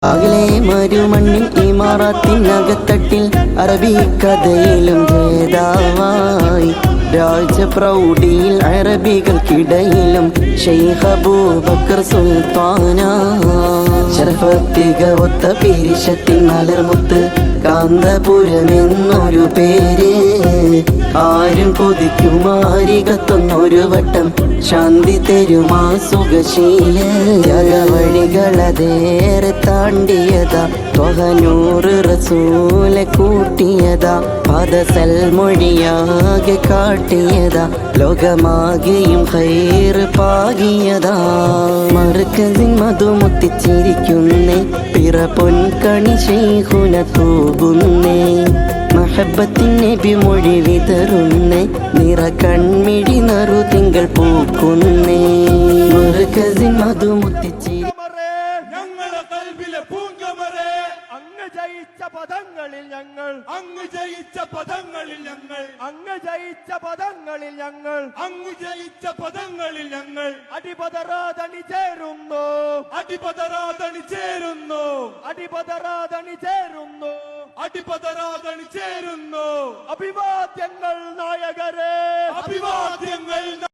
അകലെ മരുമണ്ണിൽ ഇമാറാത്തിനകത്തട്ടിൽ അറബിക്കഥയിലും ജേതാവായി രാജപ്രൗഢിയിൽ അറബികൾക്കിടയിലും ശൈഖ് അബൂബക്കർ സുൽത്താന ശരഫത്തികവൊത്ത പേരിശത്തിൻ മലർമുത്ത് കാന്തപുരമെന്നൊരു പേര് ആരും കൊതിക്കുമാരികത്തൊന്നൊരു വട്ടം ശാന്തി തരുമാ സുഖശീല ജഗവഴികളതേറെ താണ്ടിയതാ ത്വഹനൂറ് റസൂലെ കൂട്ടിയതാ പദസൽ മൊഴിയാകെ കാട്ടിയതാ ലോകമാകെയും ഖൈർ പാകിയതാ മർക്കസിൻ മധുമുത്തിച്ചിരിക്കുന്നേ പിറ പൊൻകണി ശൈഖുന തൂകുന്നേ മഹബത്തിൻ നബി മൊഴി വിതറുന്നേ നിറ കൺമിഴി നറു തിങ്കൾ പൂക്കുന്നേ മർക്കസിൻ മധുമുത്തിച്ചിരി ജയിച്ച പദങ്ങളിൽ ഞങ്ങൾ അങ്ങ് ജയിച്ച പദങ്ങളിൽ ഞങ്ങൾ അങ്ങ് ജയിച്ച പദങ്ങളിൽ ഞങ്ങൾ അങ്ങ് ജയിച്ച പദങ്ങളിൽ ഞങ്ങൾ അടിപതറാതണി ചേരുന്നു അടിപതറാതണി ചേരുന്നു അടിപതറാതണി ചേരുന്നു അടിപതറാതണി ചേരുന്നു അഭിവാദ്യങ്ങൾ നായകരെ അഭിവാദ്യങ്ങൾ